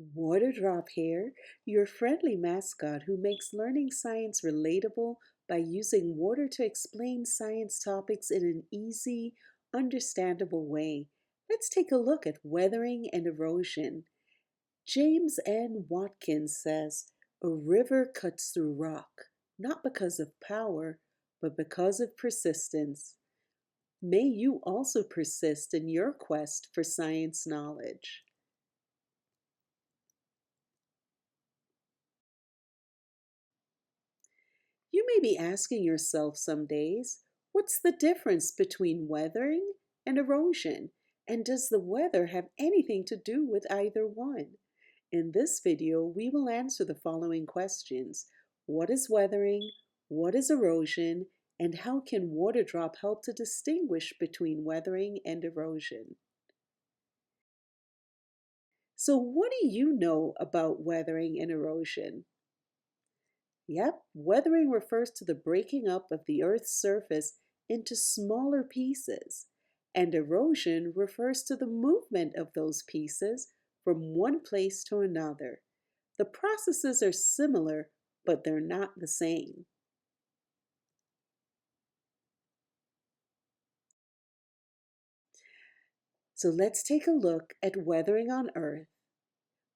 Waterdrop here, your friendly mascot who makes learning science relatable by using water to explain science topics in an easy, understandable way. Let's take a look at weathering and erosion. James N. Watkins says, "A river cuts through rock, not because of power, but because of persistence." May you also persist in your quest for science knowledge. You may be asking yourself some days, what's the difference between weathering and erosion? And does the weather have anything to do with either one? In this video, we will answer the following questions. What is weathering? What is erosion? And how can water drop help to distinguish between weathering and erosion? So what do you know about weathering and erosion? Yep, weathering refers to the breaking up of the Earth's surface into smaller pieces, and erosion refers to the movement of those pieces from one place to another. The processes are similar, but they're not the same. So let's take a look at weathering on Earth.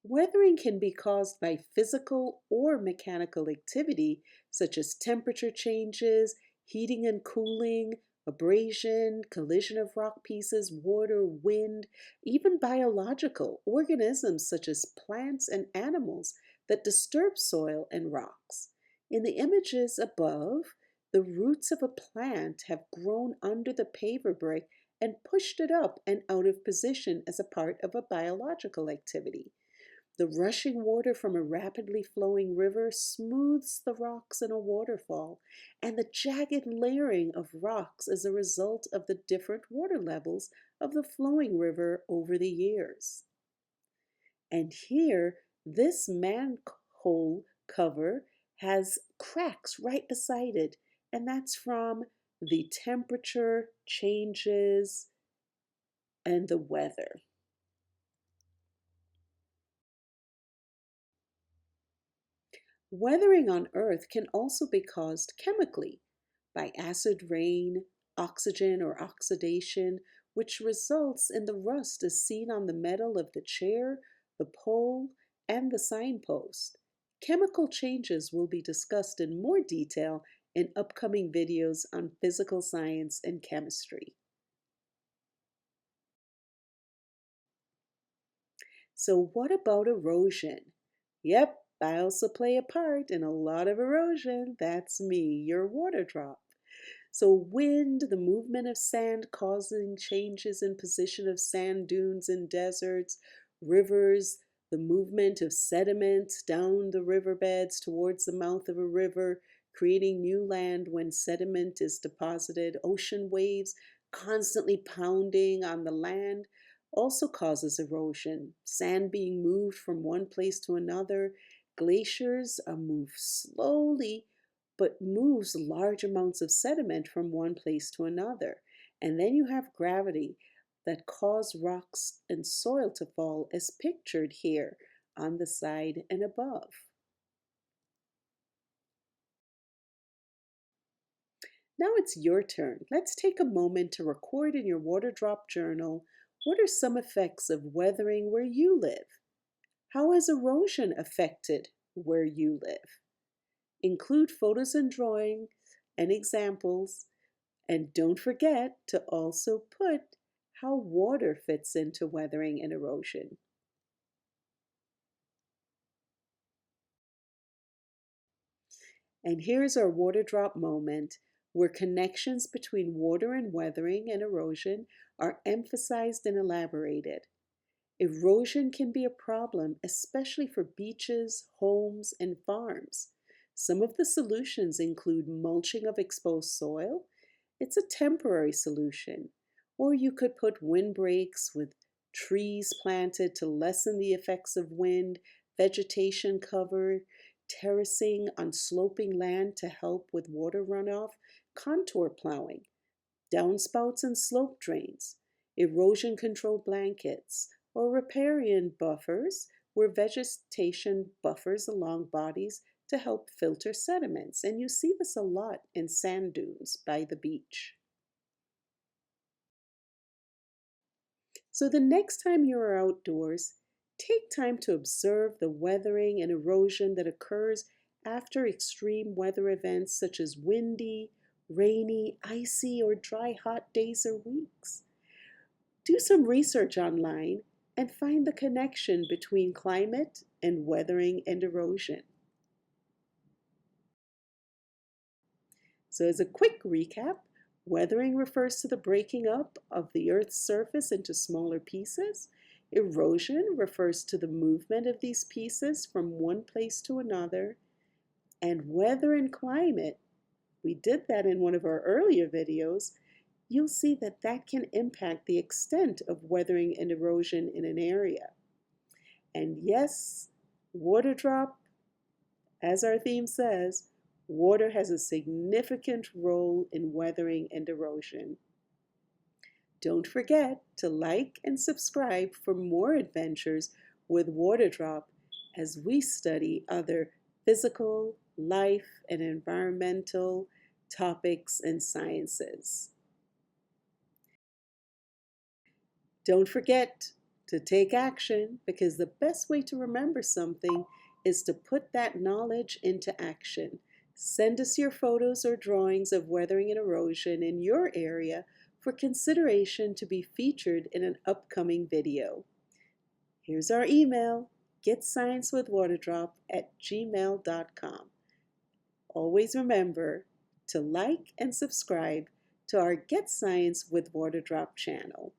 Weathering can be caused by physical or mechanical activity, such as temperature changes, heating and cooling, abrasion, collision of rock pieces, water, wind, even biological organisms such as plants and animals that disturb soil and rocks. In the images above, the roots of a plant have grown under the paver brick and pushed it up and out of position as a part of a biological activity. The rushing water from a rapidly flowing river smooths the rocks in a waterfall, and the jagged layering of rocks is a result of the different water levels of the flowing river over the years. And here, this manhole cover has cracks right beside it, and that's from the temperature changes and the weather. Weathering on Earth can also be caused chemically by acid rain, oxygen or oxidation, which results in the rust as seen on the metal of the chair, the pole, and the signpost. Chemical changes will be discussed in more detail in upcoming videos on physical science and chemistry. So what about erosion? Yep, I also play a part in a lot of erosion. That's me, your water drop. So wind, the movement of sand causing changes in position of sand dunes in deserts, rivers, the movement of sediment down the riverbeds towards the mouth of a river, creating new land when sediment is deposited, ocean waves constantly pounding on the land also causes erosion. Sand being moved from one place to another, glaciers are moved slowly but moves large amounts of sediment from one place to another. And then you have gravity that cause rocks and soil to fall as pictured here on the side and above. Now it's your turn. Let's take a moment to record in your water drop journal what are some effects of weathering where you live? How has erosion affected where you live? Include photos and drawings and examples, and don't forget to also put how water fits into weathering and erosion. And here's our water drop moment where connections between water and weathering and erosion are emphasized and elaborated. Erosion can be a problem, especially for beaches, homes, and farms. Some of the solutions include mulching of exposed soil. It's a temporary solution. Or you could put windbreaks with trees planted to lessen the effects of wind, vegetation cover, terracing on sloping land to help with water runoff, contour plowing, downspouts and slope drains, erosion control blankets, or riparian buffers where vegetation buffers along bodies to help filter sediments. And you see this a lot in sand dunes by the beach. So the next time you are outdoors, take time to observe the weathering and erosion that occurs after extreme weather events such as windy, rainy, icy, or dry hot days or weeks. Do some research online and find the connection between climate and weathering and erosion. So, as a quick recap, weathering refers to the breaking up of the Earth's surface into smaller pieces. Erosion refers to the movement of these pieces from one place to another. And weather and climate, we did that in one of our earlier videos. You'll see that that can impact the extent of weathering and erosion in an area. And yes, water drop, as our theme says, water has a significant role in weathering and erosion. Don't forget to like and subscribe for more adventures with Water Drop as we study other physical, life, and environmental topics and sciences. Don't forget to take action, because the best way to remember something is to put that knowledge into action. Send us your photos or drawings of weathering and erosion in your area for consideration to be featured in an upcoming video. Here's our email, getsciencewithwaterdrop@gmail.com. Always remember to like and subscribe to our Get Science with Waterdrop channel.